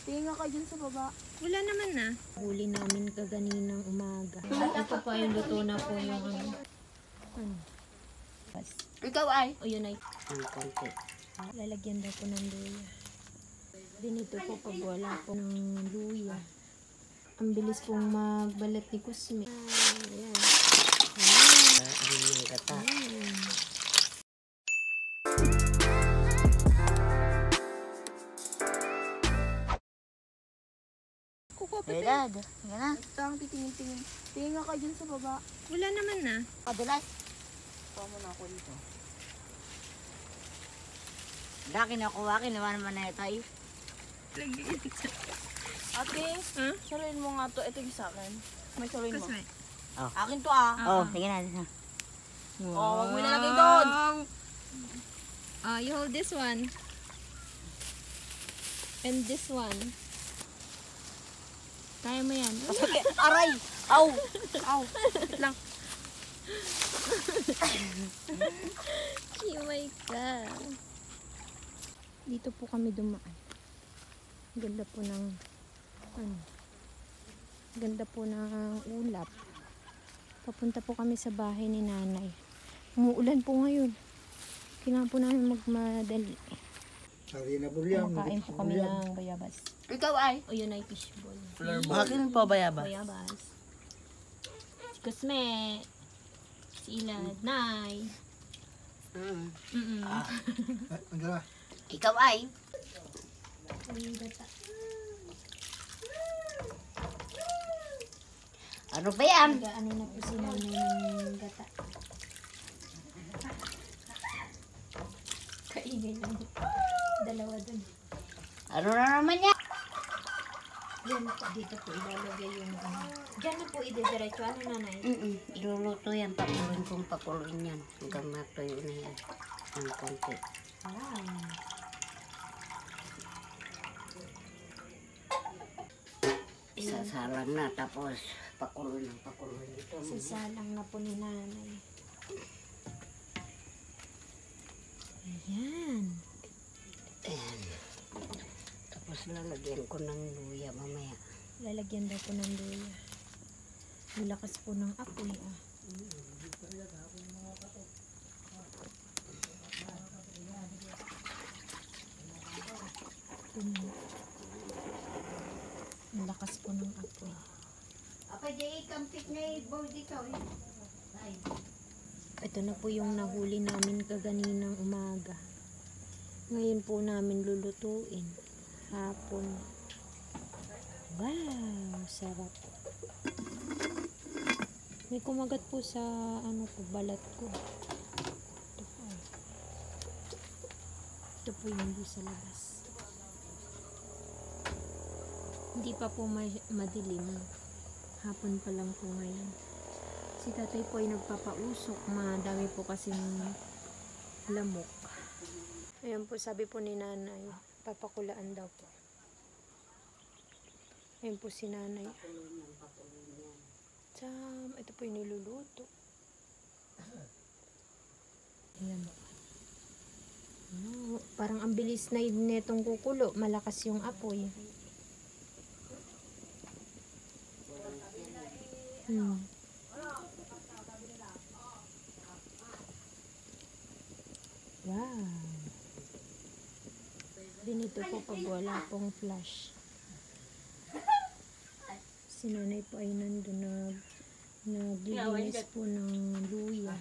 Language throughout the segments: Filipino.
Tingin ka dyan sa baba. Wala naman na. Huli namin kaganinang umaga. Ito pa yung luto na po yung ano. Ikaw ay? O yun ay. Ang konti. Lalagyan daw po ng luya. Dinito po pag wala po ng luya. Ang bilis pong magbalat ni Kusme. Ayan. Ano yung gata? Edad. Yan na. Tang titingin-tingin. Tingin ka dyan sa baba. Wala naman na. Kadulas. Pawa mo na ako dito. Daki nakuha, kinuha naman na tayo. Ate, Huh? saluin mo nga to. Ito yung sa akin. May saluin mo. Kusme. Akin to ah. Oh, sige na. Oh, wag mo ilalagay doon. You hold this one. And this one. Kaya mo yan. Aray! Aw! Aw! Wait lang. Himay ka. Dito po kami dumaan. Ganda po ng ganda po ng ulap. Papunta po kami sa bahay ni nanay. Umuulan po ngayon. Kailangan po namin magmadali. Kumakain po kami ng bayabas. Ikaw ay? O yun ay fishball. Akin po bayaba. Bayabas. Si Kusme. Si Ilad. Nay. Ikaw ay? Ano ba yan? Ano na po si nanay ng gata. Kaingay lang. Dalawa dun. Ano na naman yan? Yan po, dito po ilalagay yung Diyan na po idediretso. Ano nanay? Iluluto yan. Pakuloyin yan. Hanggang matuyo na yan. Ang konti. Wow. Isasalang na. Tapos pakuloyin ng pakuloyin ito. Sasalang na po ni nanay. Ayan. Ayan. Tapos lalagyan ko ng luya mamaya. Lalagyan daw po ng luya. Malakas po ng apoy. Malakas po ng apoy. Apa jay kampit na ibaw dito eh. Ito na po yung nahuli namin kaganinang umaga. Ngayon po namin lulutuin. Hapon. Wow, sarap. May kumagat po sa balat ko. Ito po. Ito po yung sa labas. Hindi pa po madilim. Hapon pa lang po ngayon. Si tatay po ay nagpapausok. Madami po kasing lamok. Ayan po, sabi po ni nanay, papakulaan daw po. Ayan po si nanay. Ito po yung niluluto. Ayan. Parang ang bilis na netong kukulo. Malakas yung apoy. Wow. Ganito po pag wala pong flash. Si nanay po ay nandun naglilinis po ng luya.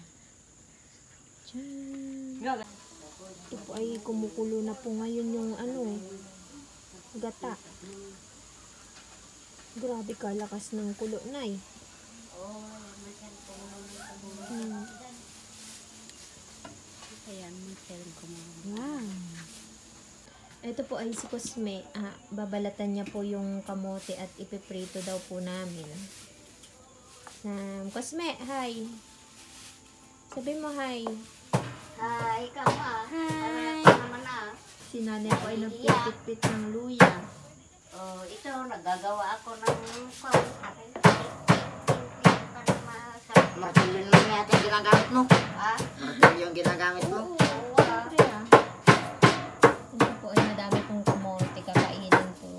Diyan. Ito po ay kumukulo na po ngayon yung gata. Grabe kalakas ng kulo na eh. Ayan, meron ko mga. Wow. Ito po ay si Kusme. Babalatan niya po yung kamote at ipiprito daw po namin. Kusme, hi. Sabi mo hi. Hi, kama. Hi. Naman na. Si nanay po ay nagpipit-pit ng luya. Oh, ito, nagagawa ako ng martilyo lang yata yung ginagamit mo. Ha? Martilyo yung ginagamit mo. Ito po ay madami pong kamote kakainin po.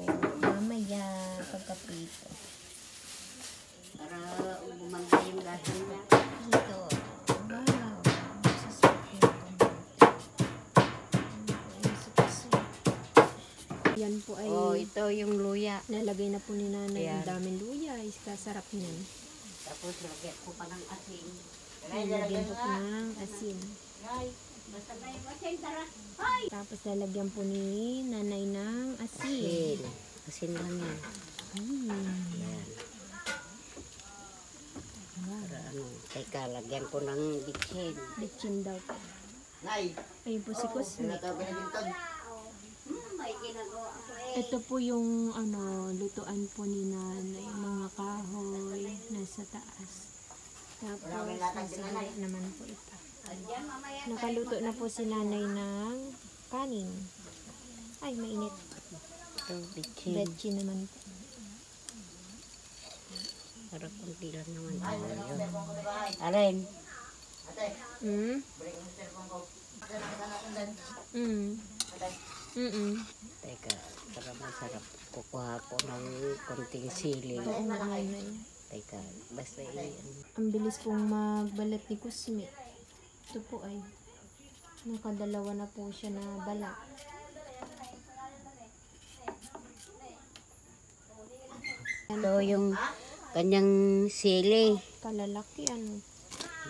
Yan po ay Oh, ito yung luya. nalagay na po ni nanay ang Ayan. daming luya. Kasarap niyan. Tapos lagyan ko pa ng asin. Lalagyan po ng asin. Basta na yung asin, tara. Tapos lalagyan po ni nanay ng asin. Asin. Asin lang yan. Yan. Para ano, teka, lagyan ko ng bitsin. Bitchin daw po. Nay, Ayun po si Cosme. pinagintag. May ginagawa ako eh. Ito po yung lutuan po ni nanay. Mga kahoy nasa taas. Tapos nasa baba naman po ito. Diyan mamaya. Nakaluto na po si nanay ng kanin. Ay, mainit. Ito, bitsin. Veggie naman po. Para kunti lang naman. Alin? Mm? Mm. Mm-mm. Teka, para masarap. Kukuha ko ng konting sili. Oo nga, nanay. Teka, basta i-ano. Ang bilis pong magbalat ni Cosme. Ito po ay nakadalawa na po siya na balat. Ito yung kanyang sili. Kalalaki ano.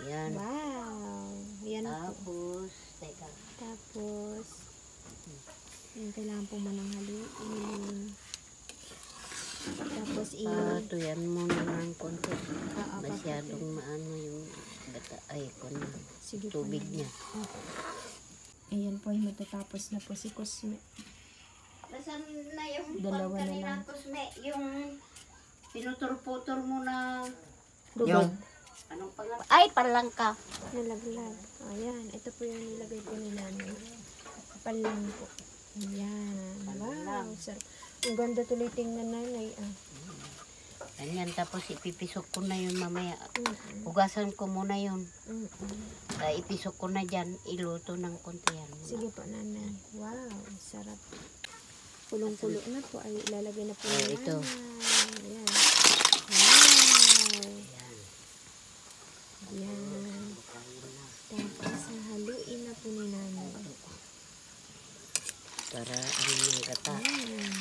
Yan. Wow! Yan po. Tapos, teka. Tapos, yung kailangan po mananghaluin. Tapos, Patuyan mo na ng konti. Masyadong papatuloy. maano yung bata. Ay, Sige po, tubig nanay. niya. Ayan po ay matatapos na po si Cosme. Nasaan na yung Dalawa na lang. Kusme? Yung pinutol-putol mo na Rubog. anong pangalan? Ay, palangka. Nalaglag. Ayan. Ito po yung nilagay po ni nanay. Palang po. Ayan. Wow. Sarap. Ang ganda tuloy tingnan nanay. Ah. Ganyan, tapos ipipisok ko na yun mamaya. Mm-mm. Hugasan ko muna yun. Mm-mm. Ipisok ko na dyan, iluto ng konti yan. Sige po nanay. Wow. Sarap. Kulong-kulo na po. Ay, ilalagay na po Oh, ni ito. nanay. Ayan. Wow. Yan. Ayan. Tapos haluin na po ni nanay. Para ano ng gata. Ayan.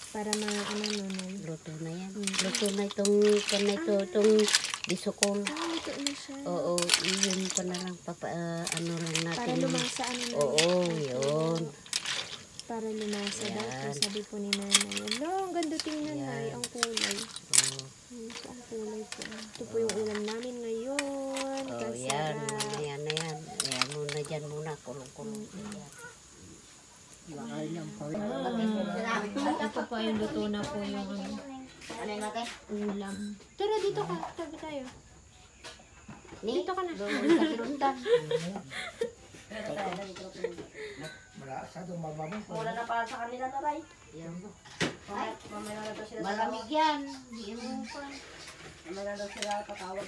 Para nanay. Luto na yan. Luto na itong disokol. Ah, ito na siya. Oo, yun pa na lang. Ano lang natin. Para lumasa nanay. Oo, yun. Para lumasa daw po. Ayan. Sabi po ni nanay. Hello, ang ganda tingnan Ayan. nay. Ang kulay. Oo. Ang kulay po. Ito po yung ulam namin ngayon. Oh, yan. Kasarap. Ayan na yan. Ayan muna dyan muna. Kulong-kulong. Ayan. Ito po yung luto na po yung ulam. Tara, dito ka. Tabi tayo. Dito ka na. Kasilundan. Mura na para sa kanila, tatay. Yan. Ay, mamaya na daw sila sa Malamig yan. Hindi mo pa. Mamaya na daw sila tatawag.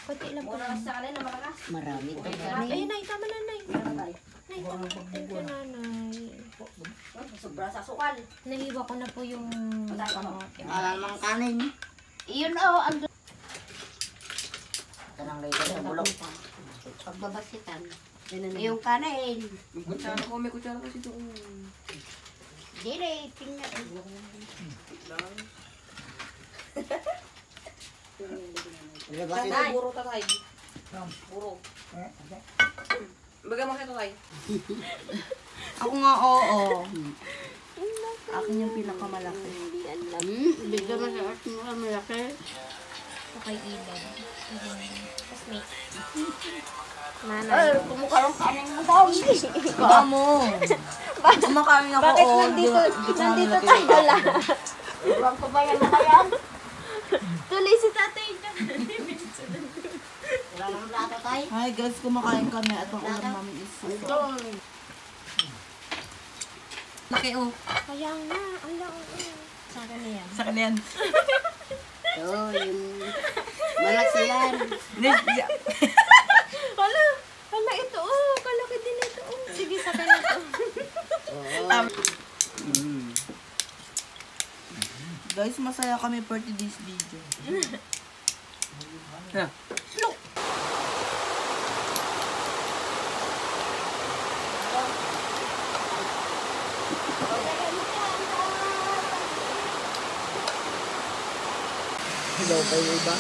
Pati lang po. Mura na sa kanila, malakas. Marami ito. Ayun, nay. Tama na, nay. Yan, tatay. Nay, tama. Thank you, nanay. Sobra sa sukal. Nahiwa ko na po yung kamote. Alam kanin. Iyon o. Ando. Tanang lady sa bulok. Pagbabasitan. Yung kanin. Kutsara ko, may kutsara kasi doon. Dire, tingnan. Tatay. Buro, tatay. Buro. Bagay mo kayo, tatay. Ako nga, oo. Akin yung pinakamalaki. Bigyan mo sa at mga malaki. Kay Ilan. Tapos may Ay, nanay. kumukarong kanin mo daw. Baka mo. Kumakain ako. Bakit nandito tayo lang? Iwan ko ba yan mo kaya? Tuloy si tatay dyan. Wala nang lato tayo. Hi guys, kumakain kami at ang ulam namin is Ito. Laki, oh. Kaya nga. Ala, sa akin na yan. Sa kanyan. Ito, yung malaki yan. Hala, ito oh. Kalaki din ito oh. Sige, sa akin na to. Oo. guys, masaya kami for today's video. Sigaw pa yung iba.